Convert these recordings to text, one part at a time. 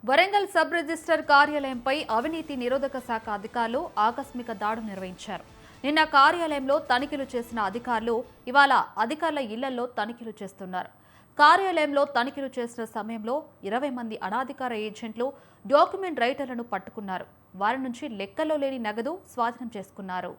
Warangal sub register కార్యాలయంపై అవినీతి నిరోధక శాఖ అధికారులు ఆకస్మిక దాడులు నిర్వహించారు. నిన్న కార్యాలయంలో తనిఖీలు చేసిన అధికారులు ఇవాళ అధికారుల ఇళ్లలో తనిఖీలు చేస్తున్నారు. కార్యాలయంలో తనిఖీలు చేసిన సమయంలో 20 మంది అనాధికార ఏజెంట్లు, డాక్యుమెంట్ రైటర్లను పట్టుకున్నారు. వారి నుంచి లెక్కలో లేని నగదు స్వాధీనం చేసుకున్నారు.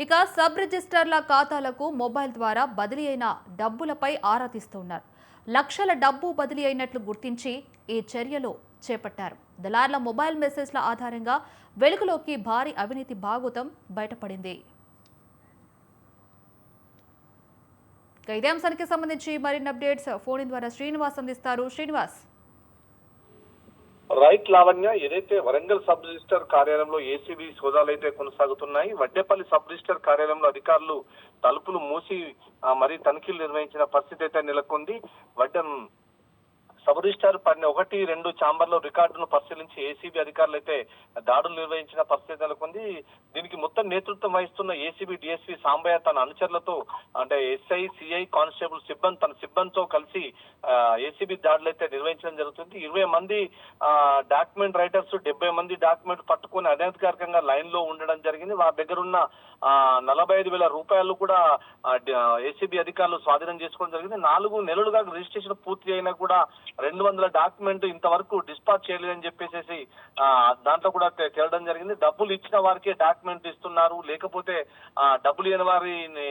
ఇక సబ్ రిజిస్టర్ల ఖాతాలకు మొబైల్ ద్వారా బదిలీ అయిన డబ్బులపై ఆరా తీస్తున్నారు. లక్షల డబ్బు బదిలీ అయినట్లు గుర్తించి ఈ చర్యలు చేపట్టారు. దళార్ల మొబైల్ మెసేజ్ల ఆధారంగా వెలుగులోకి భారీ అవినీతి భాగోతం బయటపడింది. ఇదే అంశానికి సంబంధించి మరిన్ని అప్డేట్స్ ఫోన్ ద్వారా శ్రీనివాస్ అందిస్తారు. శ్రీనివాస్. రైట్ లావణ్య, ఏదైతే వరంగల్ సబ్ రిజిస్టర్ కార్యాలయంలో ఏసీబీ సోదాలు అయితే కొనసాగుతున్నాయి. వడ్డేపల్లి సబ్ రిజిస్టర్ కార్యాలయంలో అధికారులు తలుపులు మూసి మరి తనిఖీలు నిర్వహించిన పరిస్థితి అయితే నెలకొంది. సబ్ రిజిస్టర్ 1, 2 ఛాంబర్లో రికార్డును పరిశీలించి ఏసీబీ అధికారులు అయితే దాడులు నిర్వహించిన పరిస్థితి నెలకొంది. దీనికి మొత్తం నేతృత్వం వహిస్తున్న ఏసీబీ డిఎస్పీ సాంబయ్య తన అనుచరులతో అంటే ఎస్ఐ, సిఐ, కానిస్టేబుల్ తన సిబ్బందితో కలిసి ఏసీబీ దాడులు అయితే నిర్వహించడం జరుగుతుంది. 20 మంది డాక్యుమెంట్ రైటర్స్, 70 మంది డాక్యుమెంట్ పట్టుకొని అనధికారికంగా లైన్ లో ఉండడం జరిగింది. వారి దగ్గర ఉన్న 45,000 రూపాయలు కూడా ఏసీబీ అధికారులు స్వాధీనం చేసుకోవడం జరిగింది. 4 నెలలుగా రిజిస్ట్రేషన్ పూర్తి అయినా కూడా 200 డాక్యుమెంట్ ఇంతవరకు డిస్పాచ్ చేయలేదని చెప్పేసి దాంట్లో కూడా తేలడం జరిగింది. డబ్బులు ఇచ్చిన వారికే డాక్యుమెంట్ ఇస్తున్నారు, లేకపోతే డబ్బులు ఇవ్వని వారిని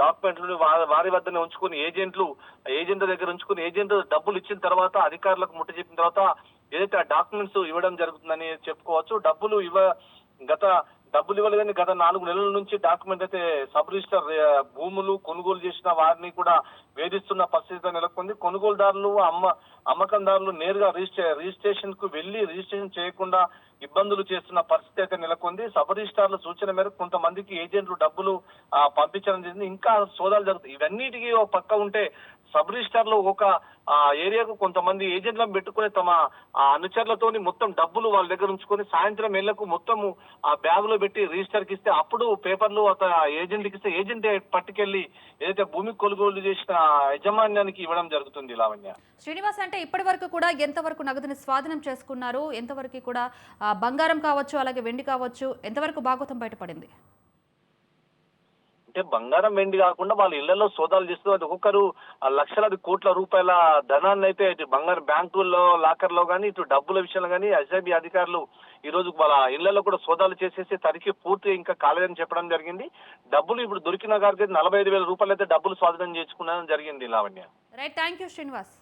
డాక్యుమెంట్లు వారి వద్దనే ఉంచుకుని ఏజెంట్ దగ్గర ఉంచుకుని ఏజెంట్ డబ్బులు ఇచ్చిన తర్వాత అధికారులకు ముట్ట చెప్పిన తర్వాత ఏదైతే ఆ డాక్యుమెంట్స్ ఇవ్వడం జరుగుతుందని చెప్పుకోవచ్చు. డబ్బులు ఇవ్వలేదని గత 4 నెలల నుంచి డాక్యుమెంట్ అయితే సబ్ రిజిస్టర్ భూములు కొనుగోలు చేసిన వారిని కూడా వేధిస్తున్న పరిస్థితి నెలకొంది. కొనుగోలుదారులు, అమ్మకందారులు నేరుగా రిజిస్ట్రేషన్ కు వెళ్లి రిజిస్ట్రేషన్ చేయకుండా ఇబ్బందులు చేస్తున్న పరిస్థితి అయితే నెలకొంది. సబ్ రిజిస్టార్ల సూచన మేరకు కొంతమందికి ఏజెంట్లు డబ్బులు పంపించడం జరిగింది. ఇంకా సోదాలు జరుగుతాయి. ఇవన్నిటికీ ఒక పక్క ఉంటే సబ్ రిజిస్టార్ లో ఒక ఏరియాకు కొంతమంది ఏజెంట్లను పెట్టుకుని తమ అనుచరులతోని మొత్తం డబ్బులు వాళ్ళ దగ్గర ఉంచుకొని సాయంత్రం ఏళ్లకు మొత్తము ఆ బ్యాగ్ లో పెట్టి రిజిస్టర్ కి ఇస్తే అప్పుడు పేపర్లు ఏజెంట్కి ఇస్తే ఏజెంట్ పట్టుకెళ్లి ఏదైతే భూమి కొనుగోలు చేసిన యజమాన్యానికి ఇవ్వడం జరుగుతుంది. లావణ్య, శ్రీనివాస్, అంటే ఇప్పటి వరకు కూడా ఎంతవరకు నగదుని స్వాధీనం చేసుకున్నారు? ఎంతవరకు కూడా బంగారం కావచ్చు, అలాగే వెండి కావచ్చు, ఎంతవరకు భాగోతం బయటపడింది? అంటే బంగారం, వెండి కాకుండా వాళ్ళ ఇళ్లలో సోదాలు చేస్తూ ఒక్కొక్కరు లక్షలాది కోట్ల రూపాయల ధనాన్ని అయితే ఇటు బంగారం బ్యాంకుల్లో లాకర్లో కానీ ఇటు డబ్బుల విషయంలో కానీ ఎస్ఐబీ అధికారులు ఈ రోజు వాళ్ళ ఇళ్లలో కూడా సోదాలు చేసేసి తనిఖీ పూర్తి ఇంకా కాలేదని చెప్పడం జరిగింది. డబ్బులు ఇప్పుడు దొరికిన గారికి 45,000 రూపాయలు అయితే డబ్బులు స్వాధీనం చేసుకున్నది జరిగింది. Lavanya, right, thank you Srinivas.